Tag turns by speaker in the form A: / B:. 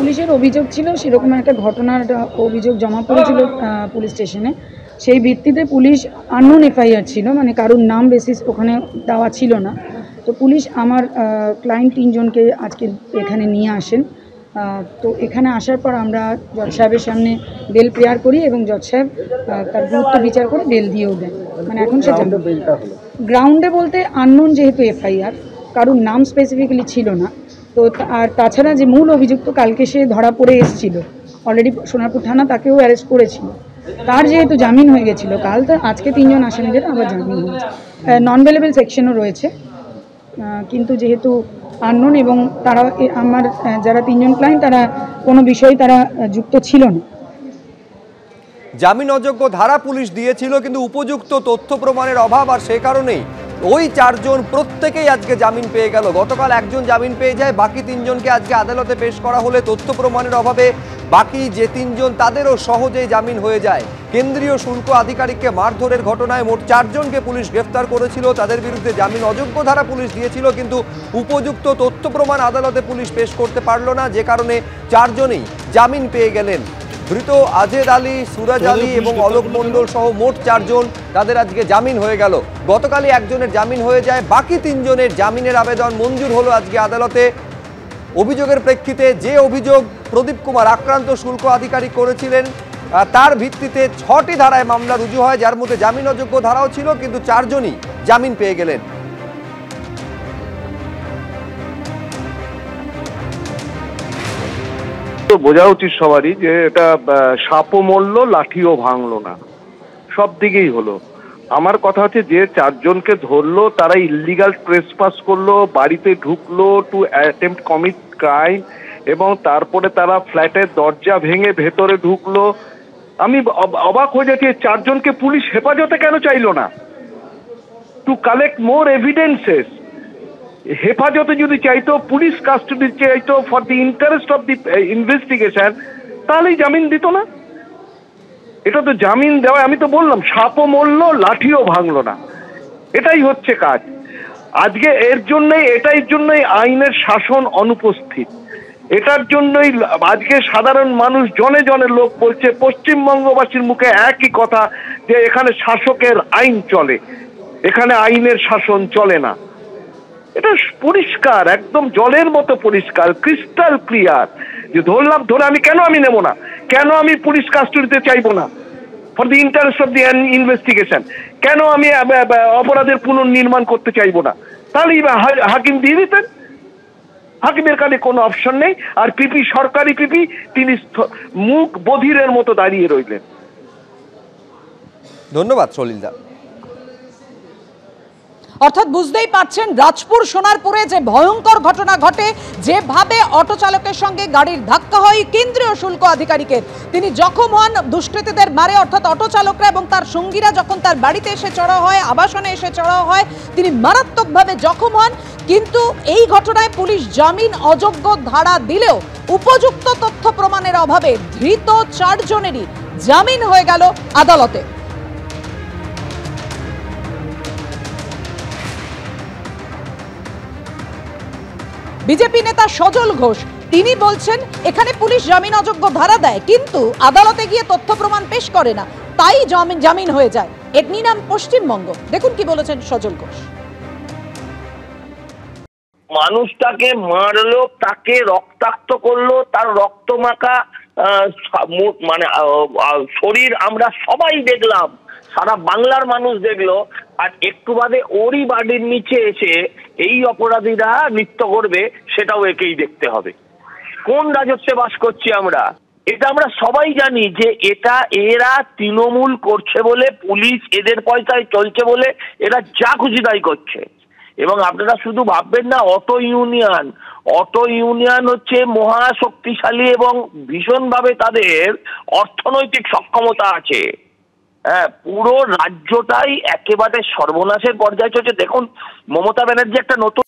A: পুলিশের অভিযোগ ছিল, সেরকম একটা ঘটনার অভিযোগ জমা পড়েছিল পুলিশ স্টেশনে। সেই ভিত্তিতে পুলিশ আননোন এফআইআর ছিল, মানে কারোর নাম বেসিস ওখানে দেওয়া ছিল না। তো পুলিশ আমার ক্লায়েন্ট 3 জনকে আজকে এখানে নিয়ে আসেন। তো এখানে আসার পর আমরা জজ সাহেবের সামনে বেল প্রেয়ার করি এবং জজ সাহেব তার গুরুত্ব বিচার করে বেল দিয়েও দেন। মানে এখন সেটা গ্রাউন্ডে বলতে আননোন, যেহেতু এফআইআর কারোর নাম স্পেসিফিক্যালি ছিল না। তো আর তাছাড়া যে মূল অভিযুক্ত কালকে সে ধরা পড়ে এসেছিল, অলরেডি সোনারপুর থানা তাকেও অ্যারেস্ট করেছিল, তার যেহেতু জামিন হয়ে গেছিলো কাল, তো আজকে 3 জন আসামিদের আবার জামিন হয়েছে। নন বেলেবল সেকশনও রয়েছে, কিন্তু যেহেতু আননোন এবং তারা আমার যারা 3 জন ক্লায়েন্ট তারা কোনো বিষয়ে তারা যুক্ত ছিল না।
B: জামিন অযোগ্য ধারা পুলিশ দিয়েছিল, কিন্তু উপযুক্ত তথ্য প্রমাণের অভাব, আর সে কারণেই ওই 4 জন প্রত্যেকেই আজকে জামিন পেয়ে গেল। গতকাল একজন জামিন পেয়ে যায়, বাকি 3 জনকে আজকে আদালতে পেশ করা হলে তথ্য প্রমাণের অভাবে বাকি যে 3 জন তাদেরও সহজেই জামিন হয়ে যায়। কেন্দ্রীয় শুল্ক আধিকারিককে মারধরের ঘটনায় মোট 4 জনকে পুলিশ গ্রেফতার করেছিল, তাদের বিরুদ্ধে জামিন অযোগ্য ধারা পুলিশ দিয়েছিল, কিন্তু উপযুক্ত তথ্য প্রমাণ আদালতে পুলিশ পেশ করতে পারল না, যে কারণে 4 জনই জামিন পেয়ে গেলেন। ধৃত আজেদ আলী, সুরাজ আলী এবং অলোক মণ্ডল সহ মোট 4 জন, তাদের আজকে জামিন হয়ে গেল। গতকালই একজনের জামিন হয়ে যায়, বাকি 3 জনের জামিনের আবেদন মঞ্জুর হলো আজকে আদালতে। অভিযোগের প্রেক্ষিতে যে অভিযোগ প্রদীপ কুমার আক্রান্ত শুল্ক আধিকারিক করেছিলেন, তার ভিত্তিতে 6টি ধারায় মামলা রুজু হয়, যার মধ্যে জামিন অযোগ্য ধারাও ছিল, কিন্তু 4 জনই জামিন পেয়ে গেলেন।
C: বোঝা উচিত সবারই যে এটা সাপও মরল লাঠিও ভাঙলো না, সব দিকেই হলো। আমার কথা হচ্ছে যে 4 জনকে ধরলো তারা ইল্লিগাল ট্রেসপাস করলো, বাড়িতে ঢুকলো টু অ্যাটেম্প্ট কমিট ক্রাইম, এবং তারপরে তারা ফ্ল্যাটের দরজা ভেঙে ভেতরে ঢুকলো। আমি অবাক হয়ে যাচ্ছি 4 জনকে পুলিশ হেফাজতে কেন চাইলো না, টু কালেক্ট মোর এভিডেন্সেস। হেফাজতে যদি চাইতো, পুলিশ কাস্টডি চাইতো for the interest of the investigation, তাহলেই জামিন দিত না। এটা তো জামিন দেওয়া, আমি তো বললাম সাপও মরলো লাঠিও ভাঙলো না, এটাই হচ্ছে কাজ। আজকে এটার জন্যই আইনের শাসন অনুপস্থিত। এটার জন্যই আজকে সাধারণ মানুষ জনে জনে লোক বলছে, পশ্চিমবঙ্গবাসীর মুখে একই কথা, যে এখানে শাসকের আইন চলে, এখানে আইনের শাসন চলে না। এটা পরিষ্কার, একদম জলের মতো পরিষ্কার, ক্রিস্টাল ক্লিয়ার। যে ধরলাম, ধরে আমি নেব না, কেন আমি পুলিশ কাস্টডিতে চাইবো না for the interest of the investigation, কেন আমি অপরাধের পুনর্নির্মাণ করতে চাইবো না, তাহলেই হাকিম দিয়ে দিতেন। হাকিমের কাছে কোনো অপশন নেই, আর পিপি সরকারি পিপি তিনি মুখ বধিরের মতো দাঁড়িয়ে রইলেন।
B: ধন্যবাদ সলিলদা।
D: অর্থাৎ বুঝতেই পারছেন রাজপুর সোনারপুরে যে ভয়ঙ্কর ঘটনা ঘটে, যেভাবে অটো চালকের সঙ্গে গাড়ির ধাক্কা হয় কেন্দ্রীয় শুল্ক আধিকারিকের, তিনি জখম হন দুষ্কৃতীদের মারে, অর্থাৎ অটো চালকরা এবং তার সঙ্গীরা যখন তার বাড়িতে এসে চড়াও হয়, আবাসনে এসে চড়াও হয়, তিনি মারাত্মকভাবে জখম হন। কিন্তু এই ঘটনায় পুলিশ জামিন অযোগ্য ধারা দিলেও উপযুক্ত তথ্য প্রমাণের অভাবে ধৃত 4 জনেরই জামিন হয়ে গেল আদালতে। বিজেপি নেতা সজল ঘোষ তিনি বলছেন, এখানে পুলিশ জামিন অযোগ্য ধারা দেয়, কিন্তু আদালতে গিয়ে তথ্য প্রমাণ পেশ করে না, তাই জামিন হয়ে যায়। এর নাম পশ্চিমবঙ্গ। দেখুন কি বলেছেন সজল ঘোষ।
E: মানুষটাকে মারলো, তাকে রক্তাক্ত করলো, তার রক্তমাখা মানে শরীর আমরা সবাই দেখলাম, সারা বাংলার মানুষ দেখলো। আর একটু বাদে ওরই বাড়ির নিচে এসে এই অপরাধীরা নৃত্য করবে, সেটাও একেই দেখতে হবে। কোন রাজত্বে বাস করছি আমরা? এটা আমরা সবাই জানি যে এরা তৃণমূল করছে বলে, পুলিশ এদের পয়সায় চলছে বলে এরা যা খুশি তাই করছে। এবং আপনারা শুধু ভাববেন না, অটো ইউনিয়ন হচ্ছে মহা শক্তিশালী এবং ভীষণভাবে তাদের অর্থনৈতিক সক্ষমতা আছে। হ্যাঁ, পুরো রাজ্যটাই একেবারে সর্বনাশের পর্যায়ে চলছে। দেখুন, মমতা ব্যানার্জি একটা নতুন